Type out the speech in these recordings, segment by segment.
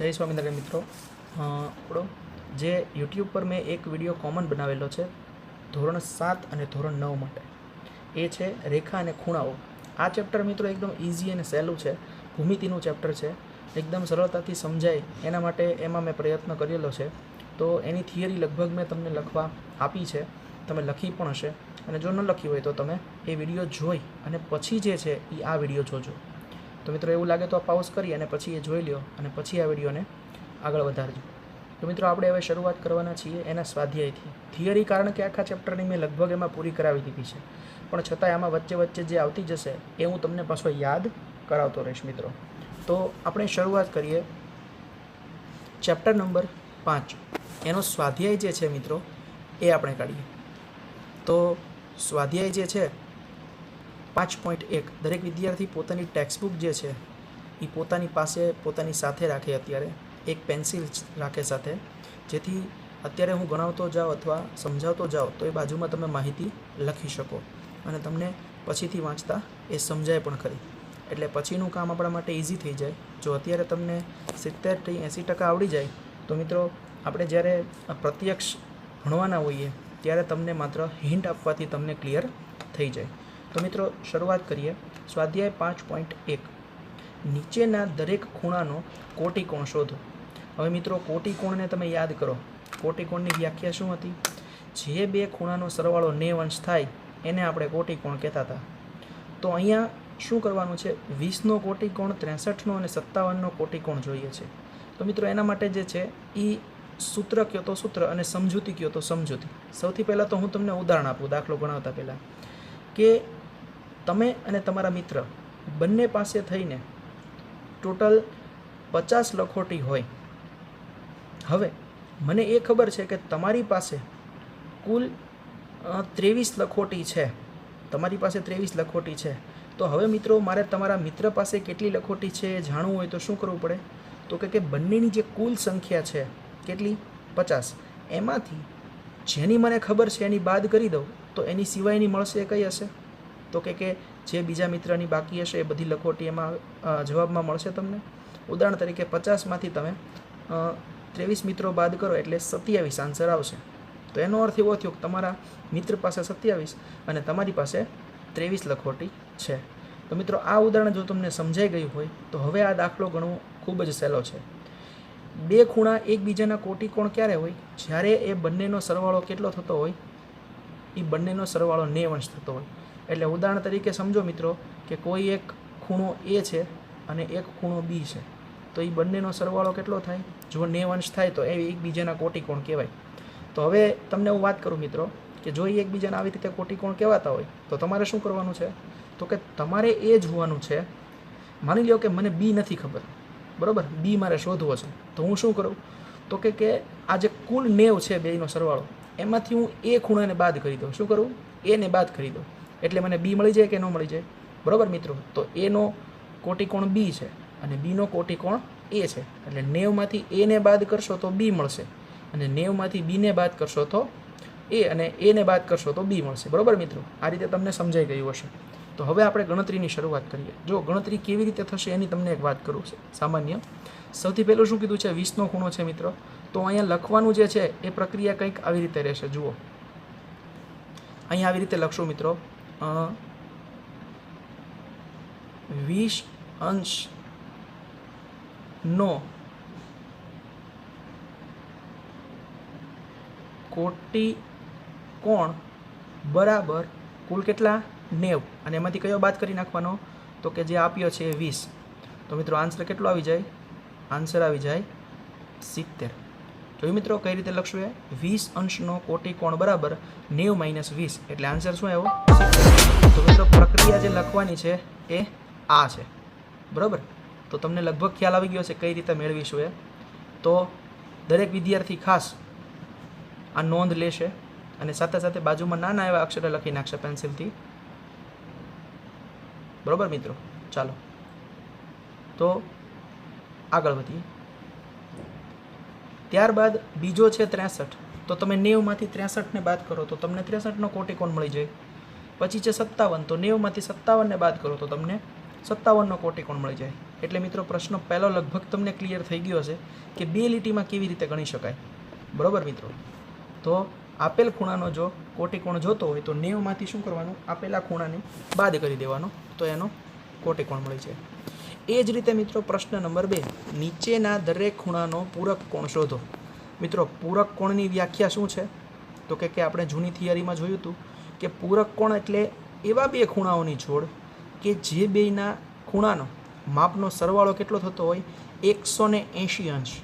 जय स्वामीनारायण मित्रों। આપણો જે યુટ્યુબ પર મેં એક વિડીયો કોમન બનાવેલો છે ધોરણ 7 અને ધોરણ 9 માટે, એ છે રેખા અને ખૂણાઓ. આ ચેપ્ટર મિત્રો એકદમ ઇઝી અને સહેલું છે, ભૂમિતિનું ચેપ્ટર છે, એકદમ સરળતાથી સમજાય એના માટે એમાં મેં પ્રયત્ન કરેલો છે. તો એની થિયરી લગભગ મેં તમને લખવા આપી છે, તમે લખી પણ હશે, અને જો ન લખી હોય તો તમે એ વિડીયો જોઈ અને પછી જે છે એ આ વિડીયો જોજો. તો મિત્રો એવું લાગે તો પાઉઝ કરી અને પછી એ જોઈ લ્યો અને પછી આ વિડીયોને આગળ વધારજો. તો મિત્રો આપણે હવે શરૂઆત કરવાના છીએ એના સ્વાધ્યાયથી. થિયરી કારણ કે આખા ચેપ્ટરની મેં લગભગ એમાં પૂરી કરાવી દીધી છે, પણ છતાંય આમાં વચ્ચે વચ્ચે જે આવતી જશે એ હું તમને પાછો યાદ કરાવતો રહીશ મિત્રો. તો આપણે શરૂઆત કરીએ ચેપ્ટર નંબર 5. એનો સ્વાધ્યાય જે છે મિત્રો એ આપણે કાઢીએ. તો સ્વાધ્યાય જે છે 5.1, દરેક વિદ્યાર્થી પોતાની ટેક્સ્ટબુક જે છે એ પોતાની પાસે પોતાની સાથે રાખે, અત્યારે એક પેન્સિલ રાખે સાથે, જેથી અત્યારે હું ગણાવતો જાઉં અથવા સમજાવતો જાઉં તો એ બાજુમાં તમે માહિતી લખી શકો અને તમને પછીથી વાંચતા એ સમજાય પણ ખરી, એટલે પછીનું કામ આપણા માટે ઇઝી થઈ જાય. જો અત્યારે તમને 70-80% આવડી જાય તો મિત્રો આપણે જ્યારે પ્રત્યક્ષ ભણવાના હોઈએ ત્યારે તમને માત્ર હિન્ટ આપવાથી તમને ક્લિયર થઈ જાય. તો મિત્રો શરૂઆત કરીએ. સ્વાધ્યાય 5.1, નીચેના દરેક ખૂણાનો કોટિકોણ શોધો. હવે મિત્રો કોટિકોણને તમે યાદ કરો. કોટિકોણની વ્યાખ્યા શું હતી? જે બે ખૂણાનો સરવાળો 90 અંશ થાય એને આપણે કોટિકોણ કહેતા હતા. તો અહીંયા શું કરવાનું છે? 20નો કોટિકોણ, 63નો અને 57નો કોટિકોણ જોઈએ છે. તો મિત્રો એના માટે જે છે એ સૂત્ર કયો તો સૂત્ર અને સમજૂતી કયો તો સમજૂતી. સૌથી પહેલાં તો હું તમને ઉદાહરણ આપું, દાખલો ગણાવતા પહેલાં, કે તમે અને તમારા મિત્ર બંને પાસે થઈને ટોટલ 50 લખોટી હોય. હવે મને એ ખબર છે કે તમારી પાસે કુલ 23 લખોટી છે. તમારી પાસે 23 લખોટી છે. તો હવે મિત્રો મારે તમારા મિત્ર પાસે કેટલી લખોટી છે એ જાણવું હોય તો શું કરવું પડે? તો કે બંનેની જે કુલ સંખ્યા છે કેટલી? 50. એમાંથી જેની મને ખબર છે એની બાદ કરી દઉં તો એની સિવાયની મળશે એ કઈ હશે? તો કે જે બીજા મિત્રની બાકી હશે એ બધી લખોટી એમાં જવાબમાં મળશે તમને. ઉદાહરણ તરીકે 50માંથી તમે 23 મિત્રો બાદ કરો એટલે 27 આન્સર આવશે. તો એનો અર્થ એવો થયો કે તમારા મિત્ર પાસે 27 અને તમારી પાસે 23 લખોટી છે. તો મિત્રો આ ઉદાહરણ જો તમને સમજાઈ ગયું હોય તો હવે આ દાખલો ગણવો ખૂબ જ સહેલો છે. બે ખૂણા એકબીજાના કોટિકોણ ક્યારે હોય? જ્યારે એ બંનેનો સરવાળો કેટલો થતો હોય? એ બંનેનો સરવાળો 90 અંશ થતો હોય. એટલે ઉદાહરણ તરીકે સમજો મિત્રો કે કોઈ એક ખૂણો A છે અને એક ખૂણો B છે. તો એ બંનેનો સરવાળો કેટલો થાય? જો 90 અંશ થાય તો એ એકબીજાના કોટિકોણ કહેવાય. તો હવે તમને હું વાત કરું મિત્રો કે જો એ એકબીજાના આવી રીતે કોટિકોણ કહેવાતા હોય તો તમારે શું કરવાનું છે? તો કે તમારે એ જોવાનું છે, માની લો કે મને B નથી ખબર, બરાબર, B મારે શોધવો છે. તો હું શું કરું? તો કે આ જે કુલ 90 છે બેયનો સરવાળો, એમાંથી હું એ ખૂણાને બાદ કરી દઉં. શું કરું? એને બાદ કરી દઉં એટલે મને B મળી જાય કે ન મળી જાય? બરાબર મિત્રો. તો એનો કોટિકોણ B છે અને Bનો કોટિકોણ A છે, એટલે 90માંથી એને બાદ કરશો તો B મળશે અને 90માંથી Bને બાદ કરશો તો A, અને એને બાદ કરશો તો B મળશે. બરાબર મિત્રો, આ રીતે તમને સમજાઈ ગયું હશે. તો હવે આપણે ગણતરીની શરૂઆત કરીએ. જો ગણતરી કેવી રીતે થશે એની તમને એક વાત કરું છે સામાન્ય. સૌથી પહેલું શું કીધું છે? 20નો ખૂણો છે મિત્રો. તો અહીંયા લખવાનું જે છે એ પ્રક્રિયા કંઈક આવી રીતે રહેશે. જુઓ, અહીંયા આવી રીતે લખશું મિત્રો, 20 અંશનો કોટિકોણ બરાબર કુલ કેટલા? 90. અને એમાંથી કયો બાદ કરી નાખવાનો? તો કે જે આપ્યો છે એ 20. તો મિત્રો આન્સર કેટલો આવી જાય? આન્સર આવી જાય 70. જોયું મિત્રો કઈ રીતે લખશું? એ 20 અંશનો કોટિકોણ બરાબર 90 - 20 એટલે આન્સર શું આવ્યો? 70. તો મિત્રો પ્રક્રિયા જે લખવાની છે એ આ છે. બરાબર. તો તમને લગભગ ખ્યાલ આવી ગયો છે કઈ રીતે મેળવીશું એ. તો દરેક વિદ્યાર્થી ખાસ આ નોંધ લેશે અને સાથે સાથે બાજુમાં નાના એવા અક્ષરે લખી નાખશે પેન્સિલથી. બરાબર મિત્રો, ચાલો તો આગળ વધીએ. ત્યારબાદ બીજો છે 63. તો તમે 90માંથી 63ને બાદ કરો તો તમને 63નો કોટિકોણ મળી જાય. પછી છે 57. તો 90માંથી 57ને બાદ કરો તો તમને 57નો કોટિકોણ મળી જાય. એટલે મિત્રો પ્રશ્ન પહેલો લગભગ તમને ક્લિયર થઈ ગયો હશે કે બે લીટીમાં કેવી રીતે ગણી શકાય. બરાબર મિત્રો, તો આપેલ ખૂણાનો જો કોટિકોણ જોતો હોય તો 90માંથી શું કરવાનું, આપેલા ખૂણાને બાદ કરી દેવાનો, તો એનો કોટિકોણ મળી જાય. એ જ રીતે મિત્રો પ્રશ્ન નંબર 2, નીચેના દરેક ખૂણાનો પૂરક કોણ શોધો. મિત્રો પૂરક કોણની વ્યાખ્યા શું છે, તો કે આપણે જૂની થિયરીમાં જોયું હતું કે પૂરક કોણ એટલે એવા બે ખૂણાઓની જોડ કે જે બેના ખૂણાનો માપનો સરવાળો કેટલો થતો હોય, 180 અંશ.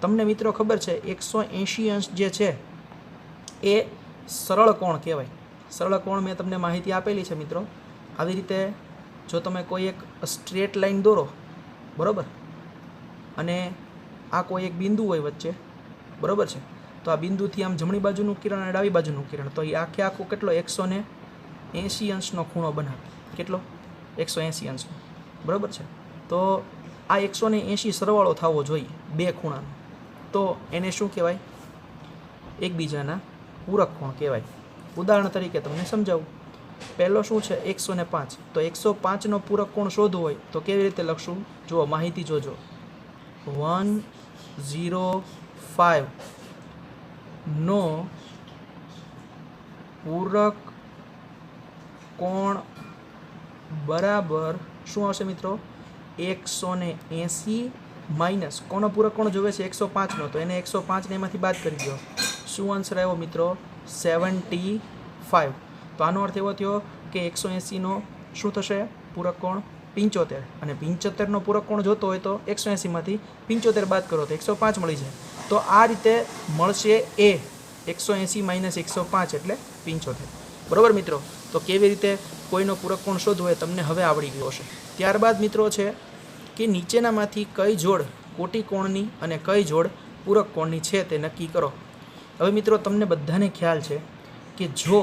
તમને મિત્રો ખબર છે 180 અંશ જે છે એ સરળ કોણ કહેવાય. સરળ કોણ મેં તમને માહિતી આપેલી છે મિત્રો. આવી રીતે જો તમે કોઈ એક સ્ટ્રેટ લાઈન દોરો, બરાબર, અને આ કોઈ એક બિંદુ હોય વચ્ચે, બરાબર છે, તો આ બિંદુથી આમ જમણી બાજુનું કિરણ અને ડાબી બાજુનું કિરણ, તો એ આખું કેટલો 180 અંશનો ખૂણો બનાવે. કેટલો? 180 અંશનો, બરાબર છે. તો આ 180 સરવાળો થવો જોઈએ બે ખૂણાનો, તો એને શું કહેવાય, એકબીજાના પૂરક કોણ કહેવાય. ઉદાહરણ તરીકે તમને સમજાવું. પહેલો શું છે, 105. તો 105નો પૂરક કોણ શોધવો હોય તો કેવી રીતે લખશું, જુઓ માહિતી જોજો. 105 નો પૂરક કોણ બરાબર શું આવશે મિત્રો, 180 માઇનસ કોનો પૂરક કોણ જોવે છે, 105નો, તો એને 105ને એમાંથી બાદ કરી દો. શું આન્સર આવ્યો મિત્રો, 75. તો આનો અર્થ એવો થયો કે 180નો શું થશે પૂરક કોણ, 75, અને 75નો પૂરક કોણ જોતો હોય તો 180માંથી 75 બાદ કરો તો 105 મળી જાય. તો આ રીતે મળશે એ 180 માઇનસ 105 એટલે 75. બરાબર મિત્રો, તો કેવી રીતે કોઈનો પૂરક કોણ શોધવો હોય તમને હવે આવડી ગયો હશે. ત્યારબાદ મિત્રો છે કે નીચેનામાંથી કઈ જોડ કોટિકોણની અને કઈ જોડ પૂરક કોણની છે તે નક્કી કરો. હવે મિત્રો તમને બધાને ખ્યાલ છે કે જો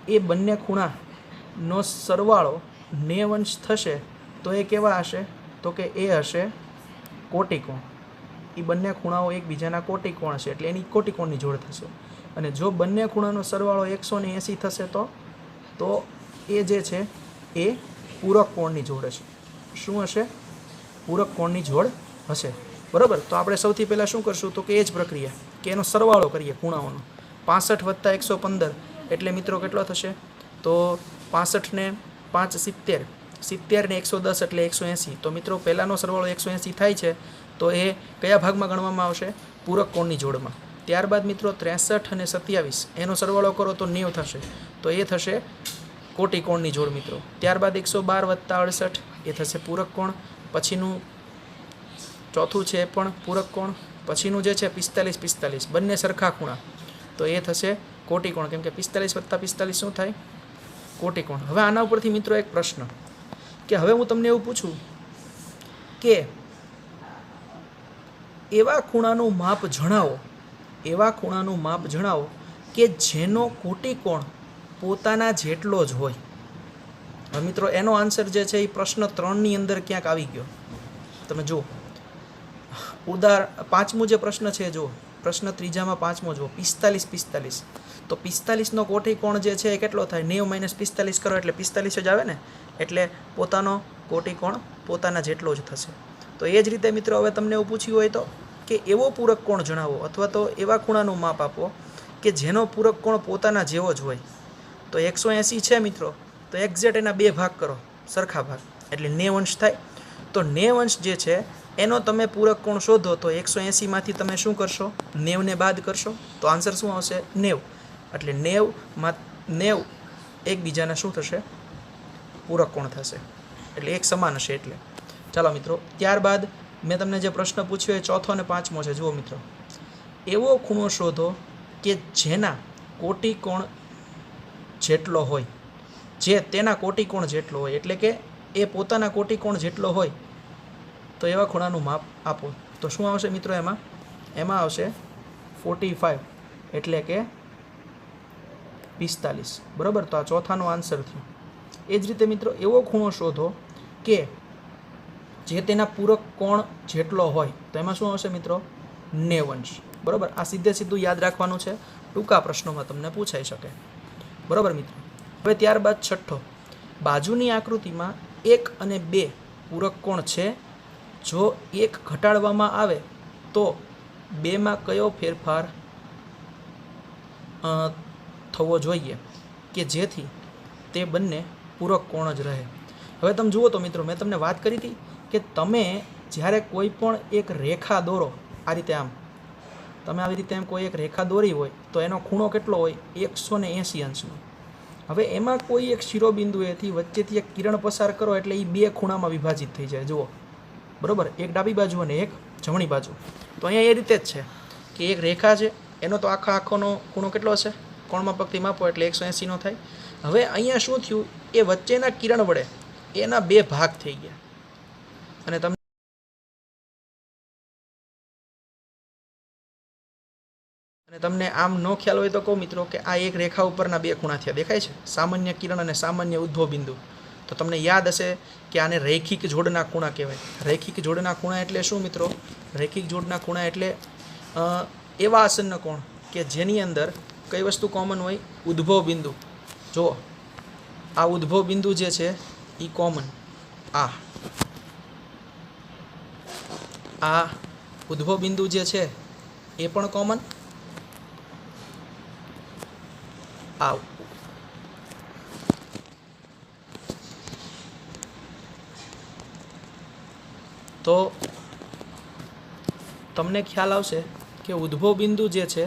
એ બંને ખૂણાનો સરવાળો 90 અંશ થશે તો એ કેવા હશે, તો કે એ હશે કોટિકોણ. એ બંને ખૂણાઓ એકબીજાના કોટિકોણ હશે એટલે એની કોટિકોણની જોડ થશે. અને જો બંને ખૂણાનો સરવાળો 180 થશે તો એ જે છે એ પૂરક કોણની જોડ હશે. શું હશે, પૂરક કોણની જોડ હશે. બરાબર, તો આપણે સૌથી પહેલાં શું કરશું, તો કે એ જ પ્રક્રિયા કે એનો સરવાળો કરીએ ખૂણાઓનો. 65 + 115 એટલે મિત્રો કેટલો થશે, તો 65 ને 5 70, 70 ને 110 એટલે 180. તો મિત્રો પહેલાંનો સરવાળો 180 થાય છે તો એ કયા ભાગમાં ગણવામાં આવશે, પૂરક કોણની જોડમાં. ત્યારબાદ મિત્રો 63 અને 27 એનો સરવાળો કરો તો 90 થશે, તો એ થશે કોટિકોણની જોડ મિત્રો. ત્યારબાદ 112 + 68 એ થશે પૂરક કોણ. પછીનું ચોથું છે એ પણ પૂરક કોણ. પછીનું જે છે 45 45 બંને સરખા ખૂણા, તો એ થશે કોટિકોણ, કેમ કે 45 + 45 શું થાય, કોટિકોણ. હવે આના ઉપરથી મિત્રો એક પ્રશ્ન કે હવે હું તમને એવું પૂછું કે એવા ખૂણાનું માપ જણાવો કે જેનો કોટિકોણ પોતાના જેટલો જ હોય. હવે મિત્રો એનો આન્સર જે છે એ પ્રશ્ન 3ની અંદર ક્યાંક આવી ગયો. તમે જુઓ પાંચમું જે પ્રશ્ન છે, જુઓ પ્રશ્ન ત્રીજામાં પાંચમો જુઓ, 45 45. તો 45નો કોટિકોણ જે છે એ કેટલો થાય, 90 - 45 કરો એટલે 45 જ આવે ને, એટલે પોતાનો કોટિકોણ પોતાના જેટલો જ થશે. તો એ જ રીતે મિત્રો હવે તમને એવું પૂછ્યું હોય તો કે એવો પૂરક કોણ જણાવો અથવા તો એવા ખૂણાનું માપ આપો કે જેનો પૂરક કોણ પોતાના જેવો જ હોય. તો 180 છે મિત્રો, તો એક્ઝેક્ટ એના 2 ભાગ કરો, સરખા ભાગ, એટલે 90 અંશ થાય. તો 90 અંશ જે છે એનો તમે પૂરક કોણ શોધો તો 180માંથી તમે શું કરશો, 90ને બાદ કરશો, તો આન્સર શું આવશે, 90. એટલે 90 એકબીજાના શું થશે, પૂરક કોણ થશે, એટલે એક સમાન હશે. એટલે ચાલો મિત્રો, ત્યારબાદ મેં તમને જે પ્રશ્ન પૂછ્યો એ ચોથો અને પાંચમો છે. જુઓ મિત્રો, એવો ખૂણો શોધો કે જેના કોટિકોણ જેટલો હોય, જે તેના કોટિકોણ જેટલો હોય, એટલે કે એ પોતાના કોટિકોણ જેટલો હોય, તો એવા ખૂણાનું માપ આપો. તો શું આવશે મિત્રો, એમાં આવશે 45 એટલે કે 45. બરાબર, તો આ ચોથાનો આન્સર થયો. એ જ રીતે મિત્રો એવો ખૂણો શોધો કે જે તેના પૂરક કોણ જેટલો હોય, તો એમાં શું આવશે મિત્રો, 90 અંશ. બરાબર, આ સીધું યાદ રાખવાનું છે, ટૂંકા પ્રશ્નોમાં તમને પૂછાઈ શકે. બરાબર મિત્રો. હવે ત્યારબાદ છઠ્ઠો, બાજુની આકૃતિમાં 1 અને 2 પૂરક કોણ છે? જો 1 ઘટાડવામાં આવે તો 2માં કયો ફેરફાર થવો જોઈએ કે જેથી તે બંને પૂરક કોણ જ રહે? હવે તમે જુઓ તો મિત્રો, મેં તમને વાત કરી હતી કે તમે જ્યારે કોઈ પણ એક રેખા દોરો, આ રીતે આમ તમે આવી રીતે એમ કોઈ એક રેખા દોરી હોય તો એનો ખૂણો કેટલો હોય? 180 અંશનો. હવે એમાં કોઈ એક શિરોબિંદુએથી વચ્ચેથી એક કિરણ પસાર કરો એટલે એ 2 ખૂણામાં વિભાજિત થઈ જાય. જુઓ, બરાબર, એક ડાબી બાજુ અને એક જમણી બાજુ. તો અહીંયા એ રીતે જ છે કે એક રેખા છે, એનો તો આખોનો ખૂણો કેટલો છે? કોણમાં પગથી માપો એટલે 180નો થાય. હવે અહીંયા શું થયું? એ વચ્ચેના કિરણ વડે એના 2 ભાગ થઈ ગયા. અને તમને આમ ન ખ્યાલ હોય તો કહું મિત્રો કે આ એક રેખા ઉપરના 2 ખૂણા થયા, દેખાય છે? સામાન્ય કિરણ અને સામાન્ય ઉદ્ભવ બિંદુ. તો તમને યાદ હશે કે આને રૈખિક જોડના ખૂણા કહેવાય. રૈખિક જોડના ખૂણા એટલે શું મિત્રો? રૈખિક જોડના ખૂણા એટલે એવા આસન્ન કોણ કે જેની અંદર કઈ વસ્તુ કોમન હોય? ઉદ્ભવ બિંદુ. જુઓ, આ ઉદ્ભવ બિંદુ જે છે એ કોમન. આ ઉદ્ભવ બિંદુ જે છે એ પણ કોમન. તો તમને ખ્યાલ આવશે કે ઉદ્ભવ બિંદુ જે છે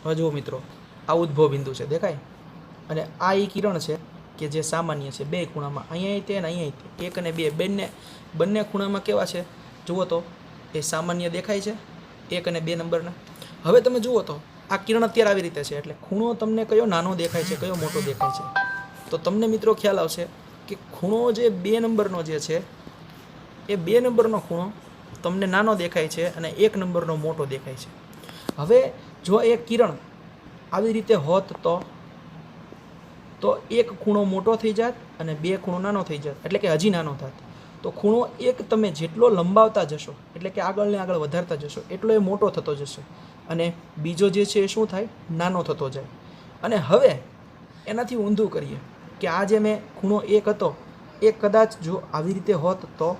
હવે જુઓ મિત્રો, આ ઉદ્ભવ બિંદુ છે, દેખાય? અને આ એ કિરણ છે કે જે સામાન્ય છે 2 ખૂણામાં. અહીંયા તે અને અહીંયા તે 1 અને 2 બંને ખૂણામાં કેવા છે? જુઓ તો એ સામાન્ય દેખાય છે 1 અને 2 નંબરના. હવે તમે જુઓ તો આ કિરણ અત્યારે આવી રીતે છે એટલે ખૂણો તમને કયો નાનો દેખાય છે, કયો મોટો દેખાય છે? તો તમને મિત્રો ખ્યાલ આવશે કે ખૂણો જે 2 નંબરનો જે છે એ 2 નંબરનો ખૂણો તમને નાનો દેખાય છે અને 1 નંબરનો મોટો દેખાય છે. હવે જો એક કિરણ આવી રીતે હોત તો એક ખૂણો મોટો થઈ જાત અને 2 ખૂણો નાનો થઈ જાત, એટલે કે હજી નાનો થાત. તો ખૂણો એક તમે જેટલો લંબાવતા જશો, એટલે કે આગળ ને આગળ વધારતા જશો, એટલો એ મોટો થતો જશે અને બીજો જે છે એ શું થાય? નાનો થતો જાય. અને હવે એનાથી ઊંધું કરીએ કે આ જે મેં ખૂણો 1 હતો એ કદાચ જો આવી રીતે હોત તો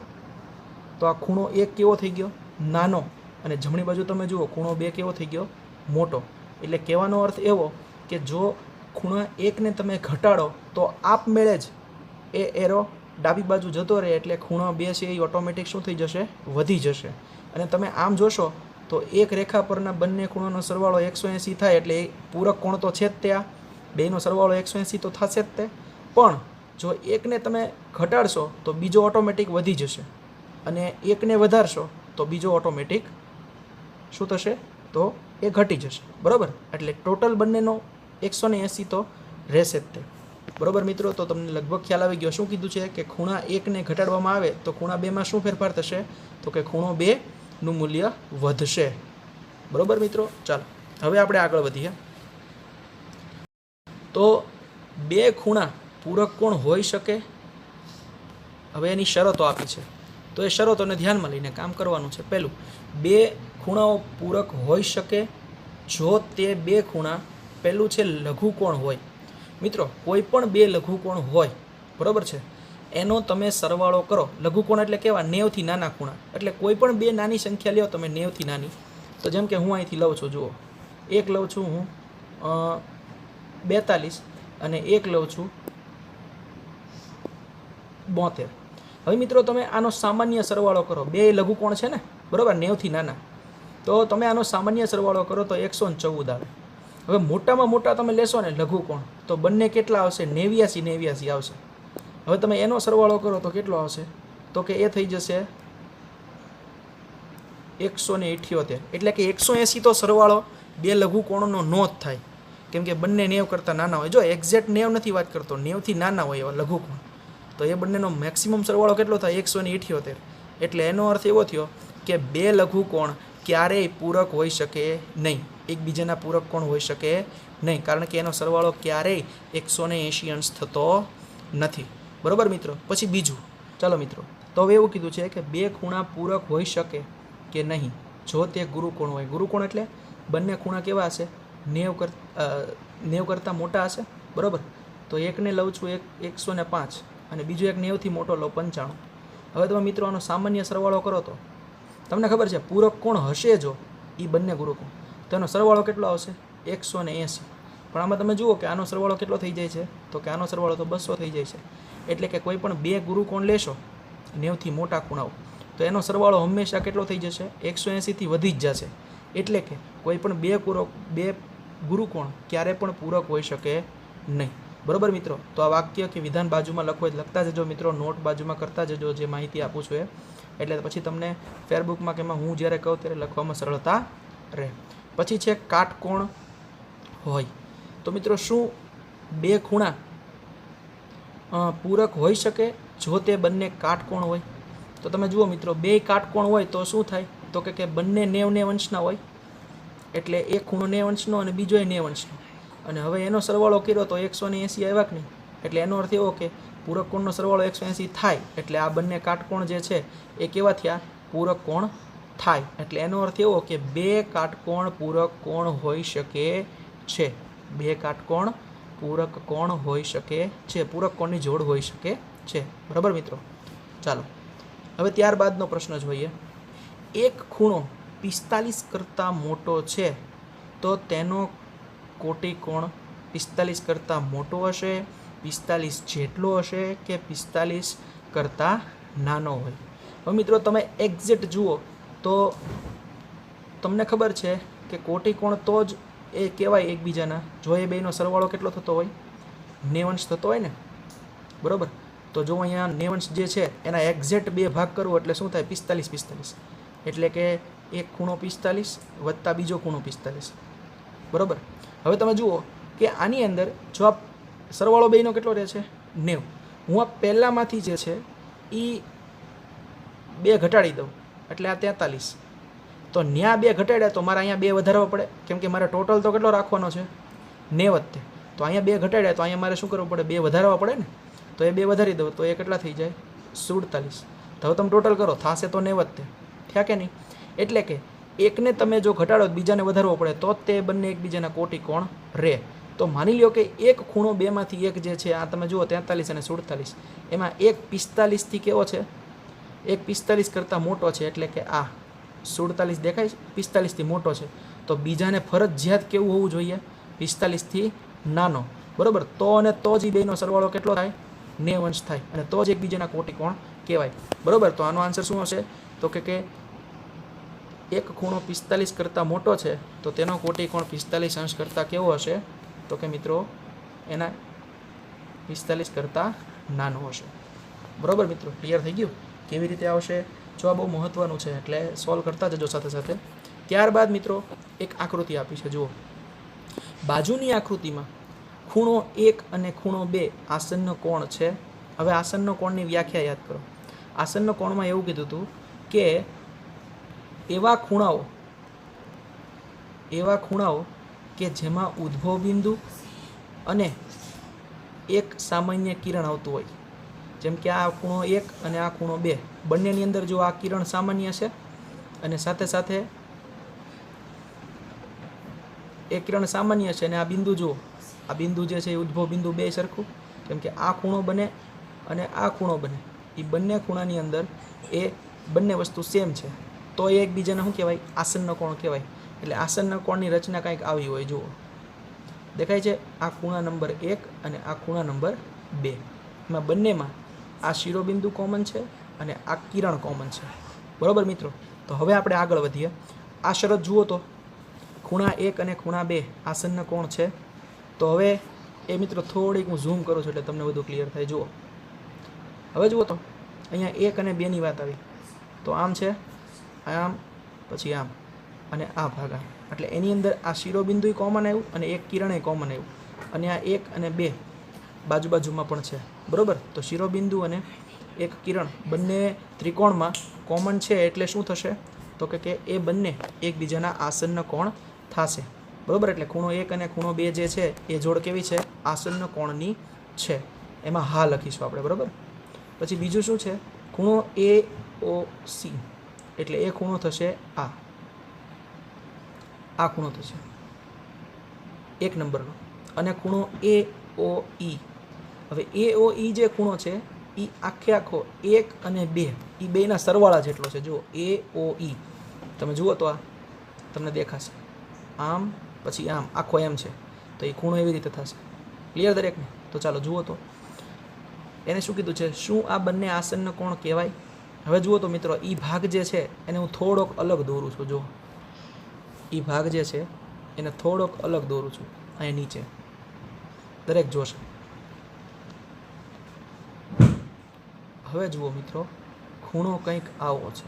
આ ખૂણો 1 કેવો થઈ ગયો? નાનો. અને જમણી બાજુ તમે જુઓ, ખૂણો 2 કેવો થઈ ગયો? મોટો. એટલે કહેવાનો અર્થ એવો કે જો ખૂણા 1ને તમે ઘટાડો તો આપમેળે જ એ એરો ડાબી બાજુ જતો રહે એટલે ખૂણો 2 છે એ ઓટોમેટિક શું થઈ જશે? વધી જશે. અને તમે આમ જોશો તો એક રેખા પરના બંને ખૂણાનો સરવાળો 180 થાય એટલે એ પૂરક કોણ તો છે જ તે. આ બેનો સરવાળો 180 તો થશે જ તે. પણ જો 1ને તમે ઘટાડશો તો બીજો ઓટોમેટિક વધી જશે અને 1ને વધારશો તો બીજો ઓટોમેટિક શું થશે? તો એ ઘટી જશે. બરાબર? એટલે ટોટલ બંનેનો 180 તો રહેશે જ તે. બરાબર મિત્રો? તો તમને લગભગ ખ્યાલ આવી ગયો. શું કીધું છે કે ખૂણા 1ને ઘટાડવામાં આવે તો ખૂણા 2માં શું ફેરફાર થશે? તો કે ખૂણો 2નું મૂલ્ય વધશે. બરાબર મિત્રો? ચાલો હવે આપણે આગળ વધીએ. તો 2 ખૂણા પૂરક કોણ હોઈ શકે? હવે એની શરતો આપી છે, તો એ શરતોને ધ્યાનમાં લઈને કામ કરવાનું છે. પહેલું, 2 ખૂણાઓ પૂરક હોઈ શકે જો તે 2 ખૂણા, પહેલું છે લઘુકોણ હોય. મિત્રો, કોઈ પણ 2 લઘુકોણ હોય, બરાબર છે, એનો તમે સરવાળો કરો. લઘુકોણ એટલે કેવા? 90 થી નાના ખૂણા. એટલે કોઈ પણ 2 નાની સંખ્યા લ્યો તમે 90 થી નાની. તો જેમ કે હું અહીંથી લઉં છું, જુઓ, 1 લઉં છું હું 42 અને 1 લઉં છું 72. હવે મિત્રો તમે આનો સામાન્ય સરવાળો કરો. 2 લઘુકોણ છે ને, બરાબર, 90 થી નાના. તો તમે આનો સામાન્ય સરવાળો કરો તો 114 આવે. હવે મોટામાં મોટા તમે લેશો ને લઘુકોણ તો બંને કેટલા આવશે? 89 આવશે. હવે તમે એનો સરવાળો કરો તો કેટલો આવશે? તો કે એ થઈ જશે 178. એટલે કે 180 તો સરવાળો 2 લઘુકોણનો નો જ થાય, કેમ કે બંને 90 કરતાં નાના હોય. જો એક્ઝેક્ટ 90 નથી વાત કરતો, 90 થી નાના હોય એવા લઘુકોણ, તો એ બંનેનો મેક્સિમમ સરવાળો કેટલો થાય? 178. એટલે એનો અર્થ એવો થયો કે 2 લઘુકોણ ક્યારેય પૂરક હોઈ શકે નહીં, એકબીજાના પૂરક કોણ હોઈ શકે નહીં, કારણ કે એનો સરવાળો ક્યારેય 180 અંશ થતો નથી. બરાબર મિત્રો? પછી બીજું, ચાલો મિત્રો, તો હવે એવું કીધું છે કે 2 ખૂણા પૂરક હોઈ શકે કે નહીં જો તે ગુરુકોણ હોય. ગુરુકોણ એટલે બંને ખૂણા કેવા હશે? 90 કરતાં મોટા હશે, બરાબર. તો એકને લઉં છું 105 અને બીજો એક 90થી મોટો લો 95. હવે તમે મિત્રો આનો સામાન્ય સરવાળો કરો તો તમને ખબર છે પૂરક કોણ હશે જો એ બંને ગુરુકોણ, તો એનો સરવાળો કેટલો આવશે 180. પણ આમાં તમે જુઓ કે આનો સરવાળો કેટલો થઈ જાય છે, તો કે આનો સરવાળો તો 200 થઈ જાય છે. એટલે કે કોઈ પણ બે ગુરુકોણ લેશો 90થી મોટા ખૂણાઓ, તો એનો સરવાળો હંમેશા કેટલો થઈ જશે 180થી વધી જ જશે. એટલે કે કોઈ પણ બે ગુરુકોણ ક્યારે પણ પૂરક હોઈ શકે નહીં, બરાબર મિત્રો. તો આ વાક્ય કે વિધાન બાજુમાં લખો લખતા જજો મિત્રો, નોટ બાજુમાં કરતા જજો જે માહિતી આપું છું એ, એટલે પછી તમને ફેરબુકમાં કે એમાં હું જ્યારે કહું ત્યારે લખવામાં સરળતા રહે. પછી છે કાટકોણ હોય. તો મિત્રો શું બે ખૂણા પૂરક હોઈ શકે જો તે બંને કાટકોણ હોય? તો તમે જુઓ મિત્રો, બે કાટકોણ હોય તો શું થાય, તો કે બંને 90 અંશના હોય. એટલે એક ખૂણો 90 અંશનો અને બીજો 90 અંશનો, અને હવે એનો સરવાળો કર્યો તો 180 આવ્યા કે નહીં. એટલે એનો અર્થ એવો કે પૂરક કોણનો સરવાળો 180 થાય એટલે આ બંને કાટકોણ જે છે એ કેવા થયા, પૂરક કોણ થાય. એટલે એનો અર્થ એવો કે બે કાટકોણ પૂરક કોણ હોઈ શકે છે. બે કાટકોણ પૂરક કોણ હોઈ શકે છે, પૂરક કોણની જોડ હોઈ શકે છે, બરાબર મિત્રો. ચાલો હવે ત્યારબાદનો પ્રશ્ન જોઈએ. એક ખૂણો 45 કરતાં મોટો છે તો તેનો કોટિકોણ 45 કરતાં મોટો હશે, 45 જેટલો હશે કે 45 કરતાં નાનો હોય? હવે મિત્રો તમે એક્ઝેક્ટ જુઓ તો તમને ખબર છે કે કોટિકોણ તો જ એ કહેવાય એકબીજાના જો એ બેનો સરવાળો કેટલો થતો હોય, 90 અંશ થતો હોય ને, બરાબર. તો જો અહીંયા 90 અંશ જે છે એના એક્ઝેક્ટ બે ભાગ કરવો એટલે શું થાય 45. એટલે કે એક ખૂણો 45 વત્તા બીજો ખૂણો 45, બરાબર. હવે તમે જુઓ કે આની અંદર જો આ સરવાળો બેનો કેટલો રહે છે 90, હું આ પહેલાંમાંથી જે છે એ બે ઘટાડી દઉં એટલે આ 43. તો ન્યા બે ઘટાડ્યા તો મારે અહીંયા બે વધારવા પડે, કેમ કે મારે ટોટલ તો કેટલો રાખવાનો છે 90. તો અહીંયા બે ઘટાડ્યા તો અહીંયા મારે શું કરવું પડે, બે વધારવા પડે ને. તો એ બે વધારી દઉં તો એ કેટલા થઈ જાય 47. તો હવે તમે ટોટલ કરો થશે તો 90 થયા કે નહીં. એટલે કે એકને તમે જો ઘટાડો બીજાને વધારવો પડે તો જ તે બંને એકબીજાના કોટિકોણ રહે. તો માની લ્યો કે એક ખૂણો બેમાંથી એક જે છે આ તમે જુઓ 43 અને 47, એમાં એક 45થી કેવો છે, એક 45 કરતાં મોટો છે. એટલે કે આ 47 દેખાય 45થી મોટો છે, તો બીજાને ફરજિયાત કેવું હોવું જોઈએ 45થી નાનો, બરાબર. તો અને તો જ એ બેનો સરવાળો કેટલો થાય 90 અંશ થાય, અને તો જ એકબીજાના કોટિકોણ કહેવાય, બરાબર. તો આનો આન્સર શું હશે, તો કે એક ખૂણો 45 કરતાં મોટો છે તો તેનો કોટિકોણ 45 અંશ કરતાં કેવો હશે, તો કે મિત્રો એના 45 કરતાં નાનો હશે, બરાબર મિત્રો. ક્લિયર થઈ ગયું કેવી રીતે આવશે? જો આ બહુ મહત્ત્વનું છે એટલે સોલ્વ કરતા જજો સાથે સાથે. ત્યારબાદ મિત્રો એક આકૃતિ આપી છે, જુઓ. બાજુની આકૃતિમાં ખૂણો 1 અને ખૂણો 2 આસન્ન કોણ છે. હવે આસન્ન કોણની વ્યાખ્યા યાદ કરો. આસન્ન કોણમાં એવું કીધું હતું કે એવા ખૂણાઓ કે જેમાં ઉદ્ભવ બિંદુ અને એક સામાન્ય કિરણ આવતું હોય. જેમ કે આ ખૂણો 1 અને આ ખૂણો 2, બંનેની અંદર જો આ કિરણ સામાન્ય છે અને સાથે સાથે એ કિરણ સામાન્ય છે અને આ બિંદુ જુઓ, આ બિંદુ જે છે એ ઉદ્ભવ બિંદુ બે સરખું. કેમ કે આ ખૂણો બને અને આ ખૂણો બને, એ બંને ખૂણાની અંદર એ બંને વસ્તુ સેમ છે, તો એ એકબીજાને શું કહેવાય આસન્ન કોણ કહેવાય. એટલે આસન્ન કોણની રચના કંઈક આવી હોય, જુઓ દેખાય છે. આ ખૂણા નંબર 1 અને આ ખૂણા નંબર 2, એમાં બંનેમાં આ શિરોબિંદુ કોમન છે અને આ કિરણ કોમન છે, બરાબર મિત્રો. તો હવે આપણે આગળ વધીએ. આ શરત જુઓ તો ખૂણા 1 અને ખૂણા 2 આસન્ન કોણ છે. તો હવે એ મિત્રો થોડીક હું ઝૂમ કરું છું એટલે તમને બધું ક્લિયર થાય. જુઓ હવે જુઓ તો અહીંયા 1 અને 2ની વાત આવી, તો આમ છે, આમ, પછી આમ અને આ ભાગ આમ. એટલે એની અંદર આ શિરોબિંદુ કોમન આવ્યું અને એક કિરણે કોમન આવ્યું, અને આ 1 અને 2 બાજુમાં પણ છે, બરાબર. તો શિરોબિંદુ અને એક કિરણ બંને ત્રિકોણમાં કોમન છે એટલે શું થશે, તો કે એ બંને એકબીજાના આસન્ન કોણ થશે, બરાબર. એટલે ખૂણો 1 અને ખૂણો 2 જે છે એ જોડ કેવી છે, આસન્ન કોણની છે. એમાં હા લખીશું આપણે, બરાબર. પછી બીજું શું છે, ખૂણો AOC, એટલે એ ખૂણો થશે આ ખૂણો થશે, 1 નંબરનો, અને ખૂણો AOE. હવે AOE જે ખૂણો છે એ આખે આખો 1 અને 2 એ બેના સરવાળા જેટલો છે. જુઓ AOE તમે જુઓ તો આ તમને દેખાશે, આમ પછી આમ આખો એમ છે, તો એ ખૂણો એવી રીતે થશે. ક્લિયર દરેકને? તો ચાલો જુઓ તો એને શું કીધું છે, શું આ બંને આસન્ન કોણ કહેવાય? હવે જુઓ તો મિત્રો, એ ભાગ જે છે એને હું થોડોક અલગ દોરું છું. જુઓ એ ભાગ જે છે એને થોડોક અલગ દોરું છું, અહીં નીચે દરેક જોશે. હવે જુઓ મિત્રો, ખૂણો કંઈક આવો છે.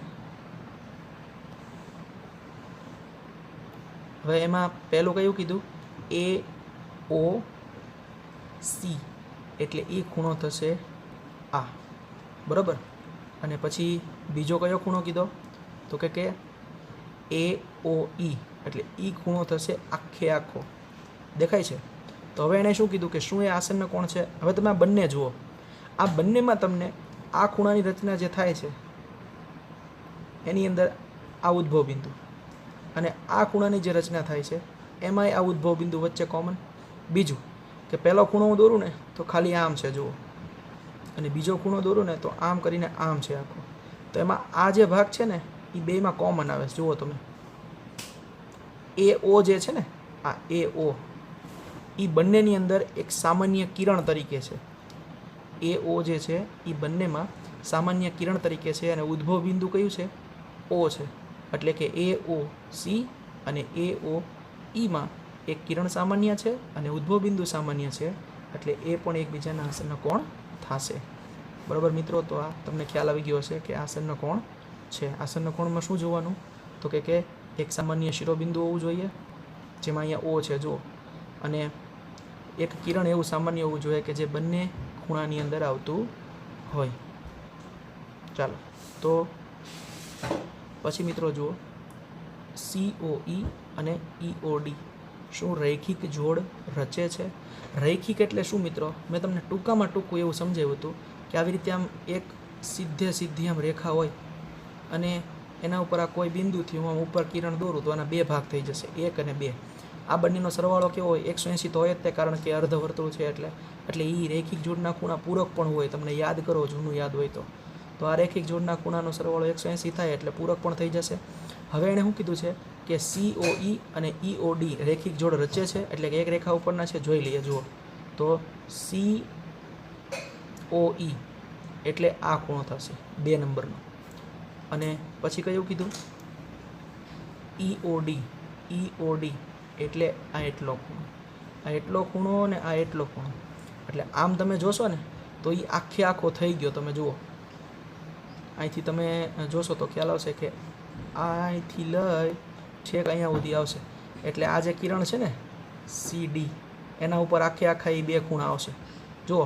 હવે એમાં પહેલું કયું કીધું? AOC, એટલે એ ખૂણો થશે આ, બરાબર. અને પછી બીજો કયો ખૂણો કીધો? તો કે AOE, એટલે એ ખૂણો થશે આખે આખો. દેખાય છે? તો હવે એણે શું કીધું કે શું એ આસન્ન કોણ છે? હવે તમે આ બંને જુઓ, આ બંનેમાં તમને આ ખૂણાની રચના જે થાય છે એની અંદર આ ઉદ્ભવ બિંદુ, અને આ ખૂણાની જે રચના થાય છે એમાંય આ ઉદ્ભવ બિંદુ વચ્ચે કોમન. બીજું કે પહેલો ખૂણો હું દોરું ને તો ખાલી આમ છે જુઓ, અને બીજો ખૂણો દોરું ને તો આમ કરીને આમ છે આખો. તો એમાં આ જે ભાગ છે ને એ બેમાં કોમન આવે છે. જુઓ તમે, AO જે છે ને, આ AO એ બંનેની અંદર એક સામાન્ય કિરણ તરીકે છે. AO જે છે એ બંનેમાં સામાન્ય કિરણ તરીકે છે, અને ઉદ્ભવ બિંદુ કયું છે? O છે. એટલે કે AOC અને AOEમાં એક કિરણ સામાન્ય છે અને ઉદ્ભવ બિંદુ સામાન્ય છે, એટલે એ પણ એકબીજાના આસન્ન કોણ થશે. બરાબર મિત્રો? તો આ તમને ખ્યાલ આવી ગયો હશે કે આસન્ન કોણ છે. આસન્ન કોણમાં શું જોવાનું? તો કે એક સામાન્ય શિરોબિંદુ હોવું જોઈએ, જેમાં અહીંયા O છે જુઓ, અને એક કિરણ એવું સામાન્ય હોવું જોઈએ કે જે બંને ખૂણાની અંદર આવતું હોય. ચાલો તો પછી મિત્રો જુઓ, COE અને EOD શું રૈખિક જોડ રચે છે? રૈખિક એટલે શું મિત્રો? મેં તમને ટૂંકામાં ટૂંકું એવું સમજાવ્યું હતું કે આવી રીતે આમ એક સીધી આમ રેખા હોય, અને એના ઉપર આ કોઈ બિંદુથી હું આમ ઉપર કિરણ દોરું તો આના બે ભાગ થઈ જશે, 1 અને 2. આ બંનેનો સરવાળો કેવો હોય? 180 તો હોય જ તે, કારણ કે અર્ધવર્તુળ છે. એટલે એ રૈખિક જોડના ખૂણા પૂરક પણ હોય. તમને યાદ કરો, જૂનું યાદ હોય તો આ રૈખિક જોડના ખૂણાનો સરવાળો 180 થાય એટલે પૂરક પણ થઈ જશે. હવે એણે શું કીધું છે કે COE અને EOD રૈખિક જોડ રચે છે, એટલે કે એક રેખા ઉપરના છે. જોઈ લઈએ, જુઓ તો COE એટલે આ ખૂણો થશે 2 નંબરનો, અને પછી કયું કીધું? EOD એટલે આ એટલો ખૂણો, આ એટલો ખૂણો ને આ એટલો ખૂણો. એટલે આમ તમે જોશો ને તો એ આખે આખો થઈ ગયો. તમે જુઓ, અહીંથી તમે જોશો તો ખ્યાલ આવશે કે અહીંથી લઈ છેક અહીંયા સુધી આવશે. એટલે આ જે કિરણ છે ને CD, એના ઉપર આખે આખા એ 2 ખૂણા આવશે. જુઓ,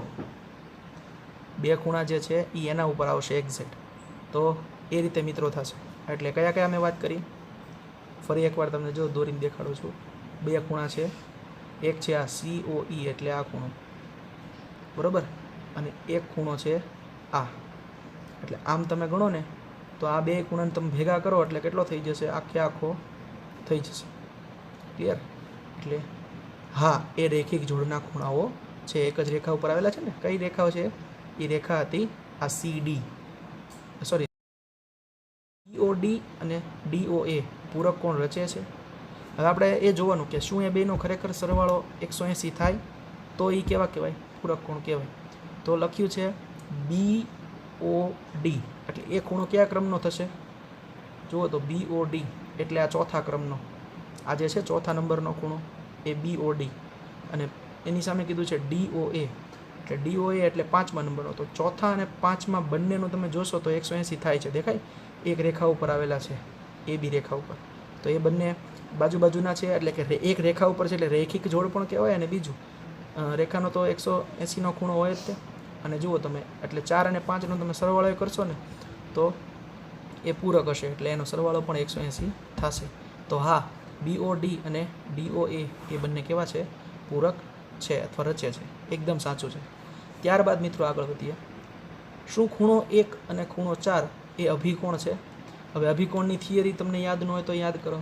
2 ખૂણા જે છે એ એના ઉપર આવશે એક્ઝેક્ટ. તો એ રીતે મિત્રો થશે. એટલે કયા કયા મેં વાત કરી? ફરી એકવાર તમને જો દોરીને દેખાડું છું. 2 ખૂણા છે, એક છે આ COE એટલે આ ખૂણો, બરાબર, અને એક ખૂણો છે આ. એટલે આમ તમે ગણો ને તો આ 2 ખૂણાને તમે ભેગા કરો એટલે કેટલો થઈ જશે? આખે આખો થઈ જશે. ક્લિયર? એટલે હા, એ રૈખિક જોડના ખૂણાઓ છે. એક જ રેખા ઉપર આવેલા છે ને. કઈ રેખાઓ છે? એ રેખા હતી આ CD, સોરી EOD અને DOA પૂરક કોણ રચે છે. હવે આપણે એ જોવાનું કે શું એ બેનો ખરેખર સરવાળો 180 થાય તો એ કેવા કહેવાય? પૂરક કોણ કહેવાય. તો લખ્યું છે BOD, એટલે એ ખૂણો કયા ક્રમનો થશે? જુઓ તો BOD એટલે આ ચોથા ક્રમનો, આ જે છે ચોથા નંબરનો ખૂણો એ BOD, અને એની સામે કીધું છે DOA, એટલે DOA એટલે 5મા નંબરનો. તો ચોથા અને 5મા બંનેનું તમે જોશો તો 180 થાય છે. દેખાય? એક રેખા ઉપર આવેલા છે, AB રેખા ઉપર. તો એ બંને બાજુના છે, એટલે કે એક રેખા ઉપર છે એટલે રૈખિક જોડ પણ કહેવાય. અને બીજું, રેખાનો તો 180નો ખૂણો હોય જ તે. અને જુઓ તમે, એટલે 4 અને 5નો તમે સરવાળો કરશો ને તો એ પૂરક હશે, એટલે એનો સરવાળો પણ 180 થશે. તો હા, BOD અને DOA એ બંને કેવા છે? પૂરક છે અથવા રચે છે. એકદમ સાચું છે. ત્યારબાદ મિત્રો આગળ વધીએ. શું ખૂણો 1 અને ખૂણો 4 એ અભિકોણ છે? હવે અભિકોણની થિયરી તમને યાદ ન હોય તો યાદ કરો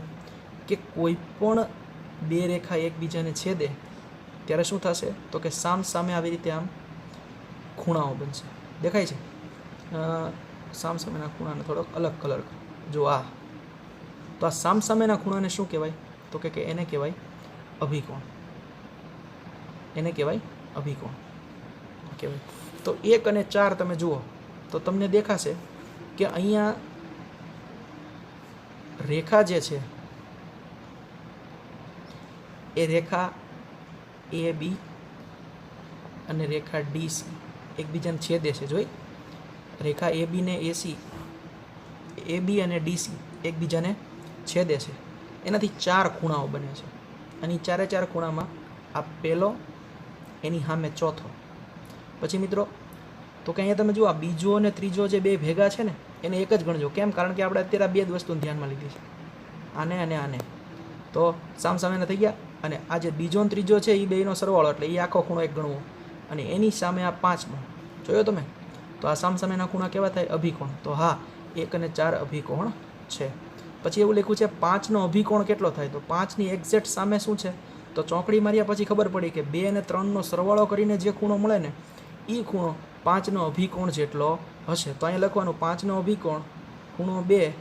કે કોઈ પણ બે રેખા એકબીજાને છેદે ત્યારે શું થશે તો કે સામ સામે આવી રીતે આમ ખૂણાઓ બનશે. દેખાય છે? સામ સામેના ખૂણાને થોડોક અલગ કલર જો આ. તો આ સામ સામેના ખૂણાને શું કહેવાય તો કે એને કહેવાય અભિકોણ. એને કહેવાય અભિકોણ કહેવાય. તો 1 અને 4 તમે જુઓ તો તમને દેખાશે કે અહીંયા રેખા જે છે એ રેખા એ બી અને રેખા ડીસી એકબીજાને છેદે છે. જોઈ, રેખા એ બી ને એસી, એ બી અને ડીસી એકબીજાને છેદે છે. એનાથી 4 ખૂણાઓ બને છે અને 4 ખૂણામાં આ પહેલો, એની સામે ચોથો. પછી મિત્રો તો કે અહીંયા તમે જુઓ આ બીજો અને ત્રીજો જે બે ભેગા છે ને એને એક જ ગણજો. કેમ? કારણ કે આપણે અત્યારે આ બે જ વસ્તુને ધ્યાનમાં લીધી છે, આને અને આને. તો સામસામેના થઈ ગયા અને આ જે બીજો અને ત્રીજો છે એ બેનો સરવાળો એટલે એ આખો ખૂણો એક ગણવો અને એની સામે આ 5મો જોયો તમે. તો આ સામસામેના ખૂણા કેવા થાય? અભિકોણ. તો હા, 1 અને 4 અભિકોણ છે. પછી એવું લખ્યું છે 5નો અભિકોણ કેટલો થાય? તો 5ની એક્ઝેક્ટ સામે શું છે? તો ચોકડી માર્યા પછી ખબર પડી કે 2 અને 3નો સરવાળો કરીને જે ખૂણો મળે ને એ ખૂણો 5નો અભિકોણ જેટલો હશે. તો અહીંયા લખવાનું 5નો અભિકોણ ખૂણો 2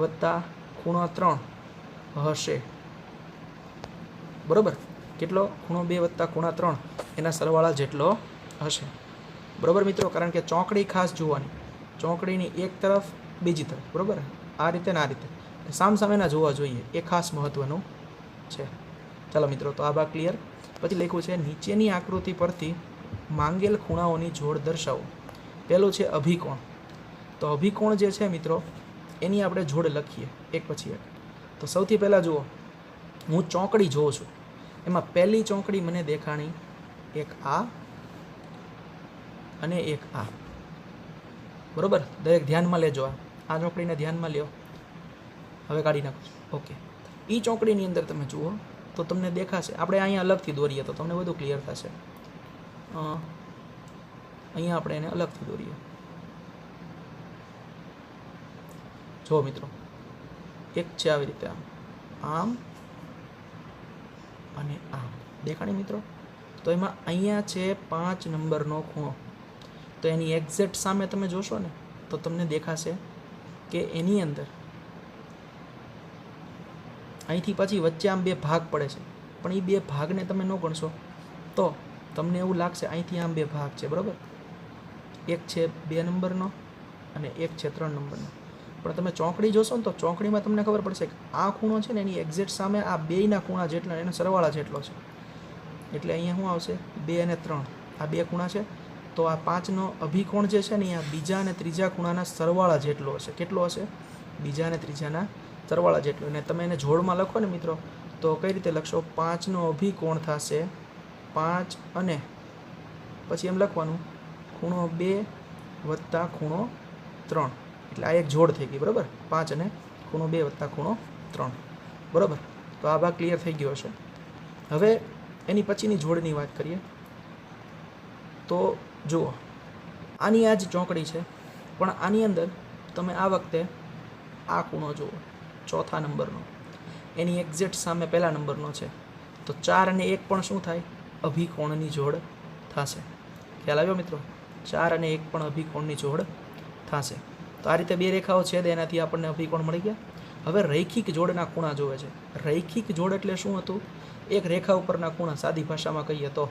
વત્તા ખૂણો 3 હશે. બરાબર? કેટલો? ખૂણો 2 વત્તા ખૂણા 3 એના સરવાળા જેટલો હશે. બરાબર મિત્રો? કારણ કે ચોકડી ખાસ જોવાની, ચોકડીની એક તરફ બીજી તરફ. બરાબર? આ રીતે ને આ રીતે સામસામેના જોવા જોઈએ, એ ખાસ મહત્ત્વનું છે. ચાલો મિત્રો, તો આ ભાગ ક્લિયર. પછી લખ્યું છે નીચેની આકૃતિ પરથી માંગેલ ખૂણાઓની જોડ દર્શાવો. પહેલું છે અભિકોણ. તો અભિકોણ જે છે મિત્રો એની આપણે જોડ લખીએ એક પછી એક. તો સૌથી પહેલાં જુઓ, હું ચોકડી જોઉં છું, એમાં પહેલી ચોકડી મને દેખાણી એક આ અને એક આ. બરાબર? દરેક ધ્યાનમાં લેજો. આ ચોકડીને ધ્યાનમાં લ્યો. હવે કાઢી નાખો. ઓકે. એ ચોકડીની અંદર તમે જુઓ તો તમને દેખાશે, આપણે અહીંયા અલગથી દોરીએ તો તમને બધું ક્લિયર થશે. અહીંયા આપણે એને અલગથી દોરીએ. જો મિત્રો, એક છે આવી રીતે આમ અને આમ. દેખાણી મિત્રો? તો એમાં અહીંયા છે 5 નંબરનો ખૂણો. તો એની એક્ઝેક્ટ સામે તમે જોશો ને તો તમને દેખાશે કે એની અંદર અહીંથી પછી વચ્ચે આમ 2 ભાગ પડે છે, પણ એ 2 ભાગને તમે ન ગણશો તો તમને એવું લાગશે અહીંથી આમ 2 ભાગ છે. બરાબર? એક છે 2 નંબરનો અને એક છે 3 નંબરનો. પણ તમે ચોકડી જોશો ને તો ચોકડીમાં તમને ખબર પડશે કે આ ખૂણો છે ને એની એક્ઝેક્ટ સામે આ બેયના ખૂણા જેટલા, એનો સરવાળા જેટલો છે. એટલે અહીંયા શું આવશે? 2 અને 3 આ 2 ખૂણા છે. તો આ 5નો અભિકોણ જે છે ને અહીંયા બીજા અને ત્રીજા ખૂણાના સરવાળા જેટલો હશે. કેટલો હશે? બીજા અને ત્રીજાના સરવાળા જેટલો. અને તમે એને જોડમાં લખો ને મિત્રો તો કઈ રીતે લખશો? 5નો અભિકોણ થશે 5 અને પછી એમ લખવાનું ખૂણો 2 વત્તા ખૂણો 3. એટલે આ એક જોડ થઈ ગઈ. બરાબર? 5 અને ખૂણો 2 વત્તા ખૂણો 3. બરાબર? તો આ ભાગ ક્લિયર થઈ ગયો હશે. હવે એની પછીની જોડની વાત કરીએ તો જુઓ, આની આ જ ચોકડી છે, પણ આની અંદર તમે આ વખતે આ ખૂણો જુઓ, ચોથા નંબરનો, એની એક્ઝેક્ટ સામે પહેલા નંબરનો છે. તો 4 અને 1 પણ શું થાય? અભિકોણની જોડ થશે. ખ્યાલ આવ્યો મિત્રો? 4 અને 1 પણ અભિકોણની જોડ થશે. તો આ રીતે 2 રેખાઓ છે, એનાથી આપણને અભિકોણ મળી ગયા. હવે રૈખિક જોડના ખૂણા જોવે છે. રૈખિક જોડ એટલે શું હતું? એક રેખા ઉપરના ખૂણા, સાદી ભાષામાં કહીએ તો.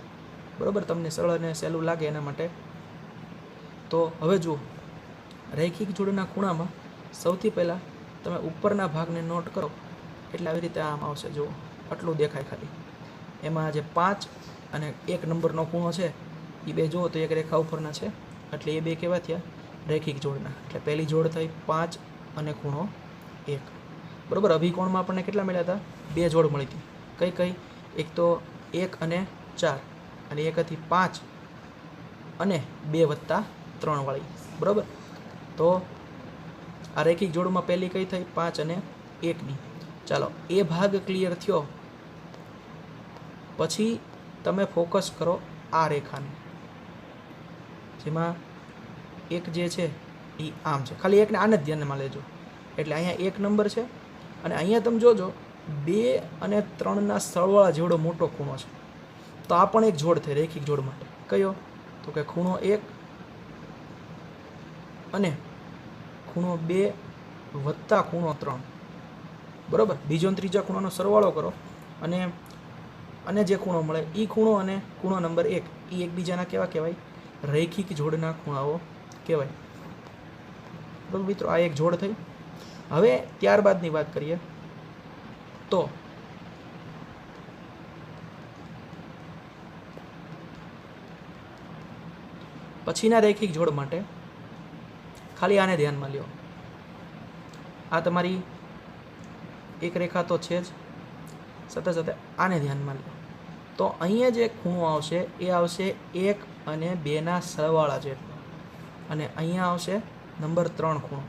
બરાબર? તમને સરળ અને સહેલું લાગે એના માટે. તો હવે જુઓ, રૈખિક જોડના ખૂણામાં સૌથી પહેલાં તમે ઉપરના ભાગને નોટ કરો એટલે આવી રીતે આમ આવશે. જુઓ, આટલું દેખાય ખાલી. એમાં જે 5 અને 1 નંબરનો ખૂણો છે એ 2 જુઓ તો એક રેખા ઉપરના છે, એટલે એ 2 કેવા થયા? રૈખિક જોડના. એટલે પહેલી જોડ થઈ 5 અને ખૂણો 1. બરાબર? અભિકોણમાં આપણને કેટલા મળ્યા હતા? 2 જોડ મળી હતી. કઈ કઈ? એક તો 1 અને 4 અને એક હતી 5 અને 2 વત્તા 3 વાળી. બરાબર? તો આ રૈખિક જોડમાં પહેલી કઈ થઈ? 5 અને 1ની. ચાલો, એ ભાગ ક્લિયર થયો પછી તમે ફોકસ કરો આ રેખાને, જેમાં એક જે છે એ આમ છે. ખાલી એકને આને જ ધ્યાનમાં લેજો. એટલે અહીંયા 1 નંબર છે અને અહીંયા તમે જોજો 2 અને 3ના સરવાળા જેવડો મોટો ખૂણો છે. તો આ પણ એક જોડ થઈ રેખિક જોડ માટે. કયો? તો કે ખૂણો 1 અને ખૂણો 2 વત્તા ખૂણો 3. બરાબર. બીજો અને ત્રીજા ખૂણાનો સરવાળો કરો અને જે ખૂણો મળે એ ખૂણો અને ખૂણો નંબર 1 એ એકબીજાના કેવા કહેવાય? રૈખિક જોડના ખૂણાઓ કહેવાય. બરાબર મિત્રો, આ એક જોડ થઈ. હવે ત્યારબાદની વાત કરીએ તો પછીના રૈખિક જોડ માટે ખાલી આને ધ્યાનમાં લ્યો. આ તમારી એક રેખા તો છે જ, સાથે સાથે આને ધ્યાનમાં લો. તો અહીંયા જે ખૂણો આવશે એ આવશે 1 અને 2ના સરવાળા જેટલો, અને અહીંયા આવશે નંબર 3 ખૂણો.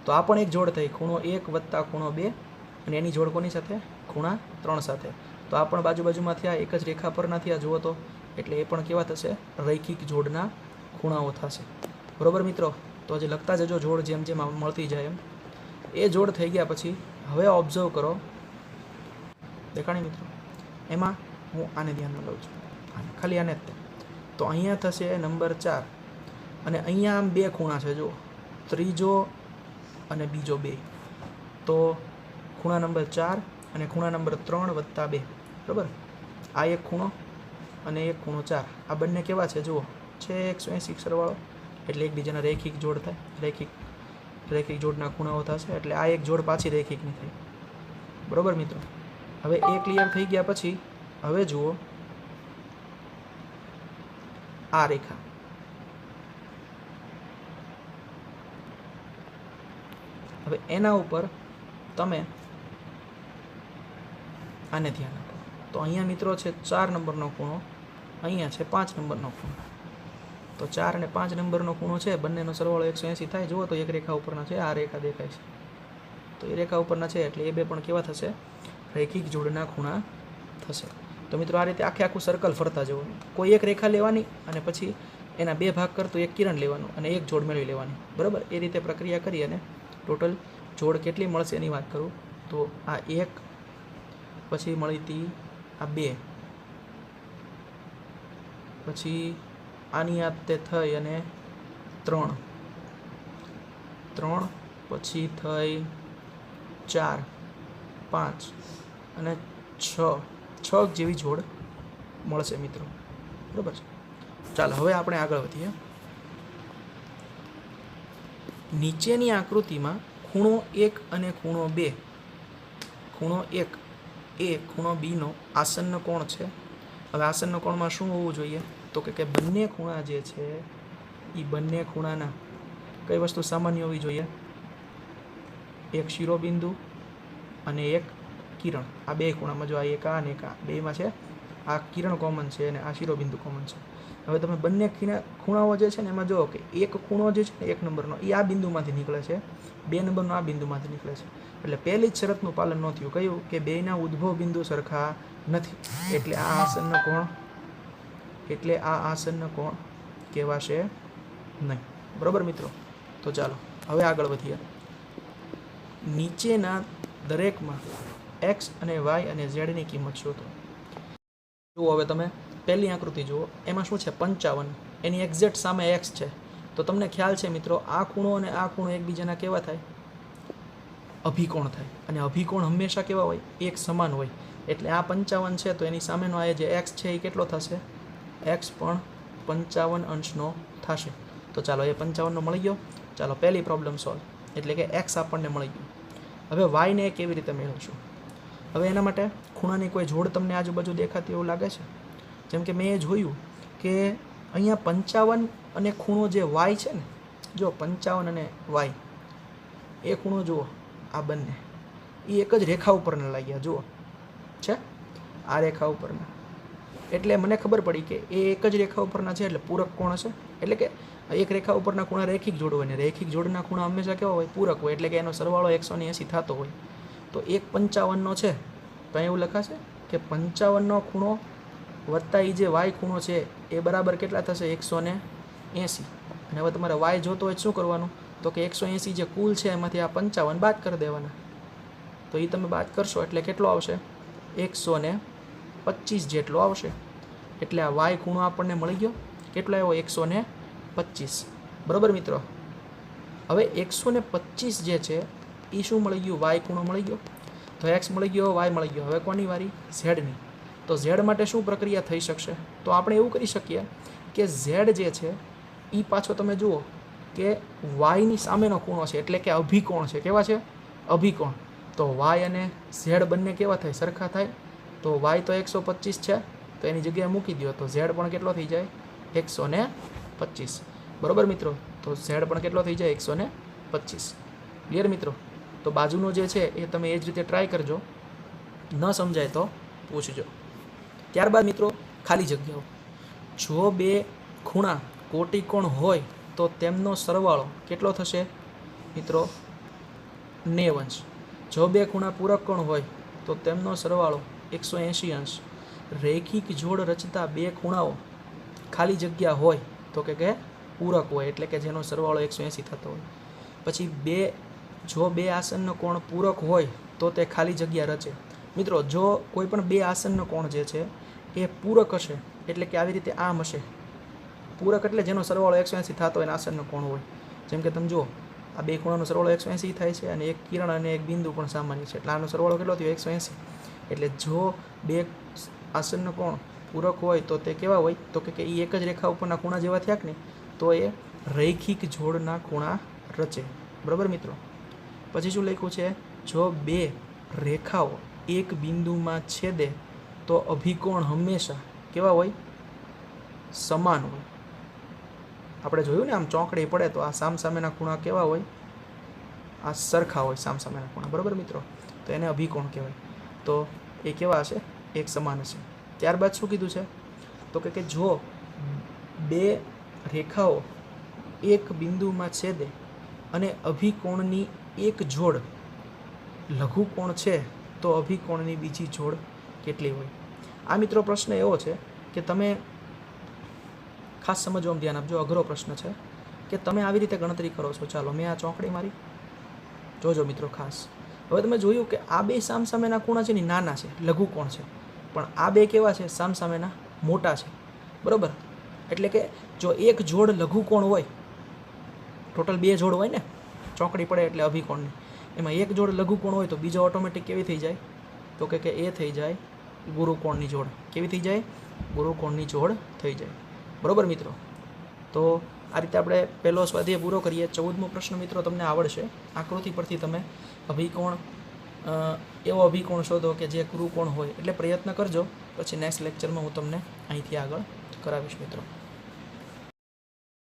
તો આ પણ એક જોડ થઈ, ખૂણો 1 વત્તા ખૂણો 2, અને એની જોડ કોની સાથે? ખૂણા 3 સાથે. તો આ પણ બાજુમાં થયા, એક જ રેખા પરના થયા જુઓ તો, એટલે એ પણ કેવા થશે? રૈખિક જોડના ખૂણાઓ થશે. બરાબર મિત્રો, તો હજી લખતા જજો જોડ જેમ જેમ મળતી જાય એમ. એ જોડ થઈ ગયા પછી હવે ઓબ્ઝર્વ કરો, દેખાણી મિત્રો, એમાં હું આને ધ્યાનમાં લઉં છું, ખાલી આને જ તે. તો અહીંયા થશે નંબર 4, અને અહીંયા આમ 2 ખૂણા છે જુઓ, ત્રીજો અને બીજો 2. તો ખૂણા નંબર 4 અને ખૂણા નંબર 3 વત્તા 2. બરાબર. આ એક ખૂણો અને એક ખૂણો 4, આ બંને કેવા છે જુઓ, છે 180 સરવાળો, એટલે એકબીજાના રૈખિક જોડ થાય. રૈખિક જોડના ખૂણાઓ થશે, એટલે આ એક જોડ પાછી રૈખિકની થઈ. બરાબર મિત્રો. હવે એ ક્લિયર થઈ ગયા પછી હવે જુઓ આ રેખા. હવે એના ઉપર તમે આને ધ્યાન આપો. તો અહીંયા મિત્રો છે 4 નંબરનો ખૂણો, અહીંયા છે 5 નંબરનો ખૂણો. તો 4 અને 5 નંબરનો ખૂણો છે, બંનેનો સરવાળો 180 થાય. જુઓ તો એક રેખા ઉપરના છે, આ રેખા દેખાય છે, તો એ રેખા ઉપરના છે, એટલે એ બે પણ કેવા થશે? રૈખિક જોડના ખૂણા થશે. તો મિત્રો આ રીતે આખું સર્કલ ફરતા જવાનું. કોઈ એક રેખા લેવાની અને પછી એના 2 ભાગ કરતું એક કિરણ લેવાનું અને એક જોડ મેળવી લેવાની. બરાબર. એ રીતે પ્રક્રિયા કરી અને ટોટલ જોડ કેટલી મળશે એની વાત કરું તો આ 1, પછી મળી હતી આ 2, પછી આની આ તે થઈ અને 3, પછી થઈ 4, 5 અને 6 જેવી જોડ મળશે મિત્રો. બરાબર છે. ચાલો હવે આપણે આગળ વધીએ. નીચેની આકૃતિમાં ખૂણો 1 અને ખૂણો 2, ખૂણો 1 એ ખૂણો બીનો આસન્ન કોણ છે. હવે આસન્ન કોણમાં શું હોવું જોઈએ? તો કે બંને ખૂણા જે છે એ બંને ખૂણાના કઈ વસ્તુ સામાન્ય હોવી જોઈએ? એક શિરોબિંદુ અને એક કિરણ. આ 2 ખૂણામાં જો આ એક આ અને એક આ, બેમાં છે આ કિરણ કોમન છે અને આ શિરોબિંદુ કોમન છે. હવે તમે બંને ખૂણાઓ જે છે ને એમાં જુઓ કે એક ખૂણો જે છે ને 1 નંબરનો એ આ બિંદુમાંથી નીકળે છે, 2 નંબરનો આ બિંદુમાંથી નીકળે છે. એટલે પહેલી જ શરતનું પાલન ન થયું. કયું? કે બેયના ઉદ્ભવ બિંદુ સરખા નથી, એટલે આ આસન્ન કોણ કહેવાશે નહીં. બરાબર મિત્રો. તો ચાલો હવે આગળ વધીએ. નીચેના દરેકમાં x અને y અને z ની કિંમત શોધો. જુઓ હવે તમે પહેલી આકૃતિ જુઓ, એમાં શું છે? 55. એની એક્ઝેક્ટ સામે x છે. તો તમને ખ્યાલ છે મિત્રો, આ ખૂણો અને આ ખૂણો એકબીજાના કેવા થાય? અભિકોણ થાય. અને અભિકોણ હંમેશા કેવા હોય? એક સમાન હોય. એટલે આ 55 છે, તો એની સામેનો આ જે x છે એ કેટલો થશે? x પણ 55 અંશનો થશે. તો ચાલો એ 55નો મળી ગયો. ચાલો પહેલી પ્રોબ્લેમ સોલ્વ, એટલે કે x આપણને મળી ગયું. હવે y ને કેવી રીતે મેળવશું? હવે એના માટે ખૂણાની કોઈ જોડ તમને આજુબાજુ દેખાતી એવું લાગે છે? જેમ કે મેં એ જોયું કે અહીંયા 55 અને ખૂણો જે y છે ને, જો 55 અને y એ ખૂણો જુઓ, આ બંને એ એક જ રેખા ઉપરના લાગ્યા. જુઓ છે આ રેખા ઉપરના, એટલે મને ખબર પડી કે એ એક જ રેખા ઉપરના છે, એટલે પૂરક કોણ હશે. એટલે કે એક રેખા ઉપરના ખૂણા રૈખિક જોડ હોય ને રૈખિક જોડના ખૂણા હંમેશા કેવા હોય? પૂરક હોય. એટલે કે એનો સરવાળો 180 થતો હોય. તો એક 55નો છે, તો એવું લખાશે કે 55નો ખૂણો વત્તા એ જે y ખૂણો છે એ બરાબર કેટલા થશે? 180. અને હવે તમારે y જોતો હોય શું કરવાનું? તો કે 180 જે કુલ છે એમાંથી આ 55 બાદ કરી દેવાના. તો તો એ તમે બાદ કરશો એટલે કેટલો આવશે 125 જેટલો આવશે. એટલે આ વાય ખૂણો આપણને મળી ગયો. કેટલો આવ્યો 125. બરાબર મિત્રો. હવે 125 જે છે એ શું મળી ગયું? વાય ખૂણો મળી ગયો. તો એક્સ મળી ગયો, વાય મળી ગયો. હવે કોની વારી? ઝેડની. તો ઝેડ માટે શું પ્રક્રિયા થઈ શકશે? તો આપણે એવું કરી શકીએ કે ઝેડ જે છે એ પાછો તમે જુઓ કે વાયની સામેનો ખૂણો છે, એટલે કે અભિકોણ છે. કેવા છે? અભિકોણ. તો વાય અને ઝેડ બંને કેવા થાય? સરખા થાય. તો વાય તો 125 છે, તો એની જગ્યાએ મૂકી દો તો ઝેડ પણ કેટલો થઈ જાય? 125. બરાબર મિત્રો. તો ઝેડ પણ કેટલો થઈ જાય? 125. ક્લિયર મિત્રો? તો બાજુનો જે છે એ તમે એ જ રીતે ટ્રાય કરજો. ન સમજાય તો પૂછજો. ત્યારબાદ મિત્રો ખાલી જગ્યાઓ. જો બે ખૂણા કોટિકોણ હોય તો તેમનો સરવાળો કેટલો થશે મિત્રો? 90 અંશ. જો બે ખૂણા પૂરક કોણ હોય તો તેમનો સરવાળો 180 અંશ. રેખિક જોડ રચતા બે ખૂણાઓ ખાલી જગ્યા હોય તો કે પૂરક હોય, એટલે કે જેનો સરવાળો 180 થતો હોય. પછી જો બે આસન્ન કોણ પૂરક હોય તો તે ખાલી જગ્યા રચે. મિત્રો જો કોઈ પણ બે આસન્ન કોણ જે છે એ પૂરક હશે, એટલે કે આવી રીતે આમ હશે. પૂરક એટલે જેનો સરવાળો 180 થતો હોય અને આસન્ન કોણ હોય. જેમ કે તમે જુઓ આ બે ખૂણાનો સરવાળો 180 થાય છે અને એક કિરણ અને એક બિંદુ પણ સામાન્ય છે, એટલે આનો સરવાળો કેટલો થયો? 180. એટલે જો બે આસન્ન કોણ પૂરક હોય તો તે કેવા હોય? તો કે એ એક જ રેખા ઉપરના ખૂણા જેવા થયા કે નહીં, તો એ રૈખિક જોડના ખૂણા રચે. બરાબર મિત્રો. પછી શું લખ્યું છે? જો બે રેખાઓ એક બિંદુમાં છેદે તો અભિકોણ હંમેશા કેવા હોય? સમાન હોય. આપણે જોયું ને આમ ચોકડી પડે તો આ સામસામેના ખૂણા કેવા હોય? આ સરખા હોય સામસામેના ખૂણા. બરાબર મિત્રો. તો એને અભિકોણ કહેવાય. તો એ કેવા હશે? એક સમાન હશે. ત્યારબાદ શું કીધું છે? તો કે જો બે રેખાઓ એક બિંદુમાં છેદે અને અભિકોણની એક જોડ લઘુકોણ છે તો અભિકોણની બીજી જોડ કેટલી હોય? આ મિત્રો પ્રશ્ન એવો છે કે તમે ખાસ સમજવામાં ધ્યાન આપજો. અઘરો પ્રશ્ન છે કે તમે આવી રીતે ગણતરી કરો છો. ચાલો મેં આ ચોકડી મારી, જોજો મિત્રો ખાસ. હવે તમે જોયું કે આ બે સામસામેના ખૂણા છે ને નાના છે, લઘુકોણ છે, પણ આ બે કેવા છે? સામસામેના મોટા છે. બરાબર. એટલે કે જો એક જોડ લઘુકોણ હોય, ટોટલ બે જોડ હોય ને ચોકડી પડે એટલે અભિકોણની, એમાં એક જોડ લઘુકોણ હોય તો બીજો ઓટોમેટિક કેવી થઈ જાય? તો કે એ થઈ જાય ગુરુકોણની જોડ. કેવી થઈ જાય? ગુરુકોણની જોડ થઈ જાય. બરાબર મિત્રો. તો આ રીતે આપણે પહેલો સ્વાધ્યાય પૂરો કરીએ. 14મો પ્રશ્ન મિત્રો તમને આવડશે. આકૃતિ પરથી તમે અભિકોણ એવો અભિકોણ શોધો કે જે ગુરુકોણ હોય. એટલે પ્રયત્ન કરજો. પછી નેક્સ્ટ લેક્ચરમાં હું તમને અહીંથી આગળ કરાવીશ મિત્રો.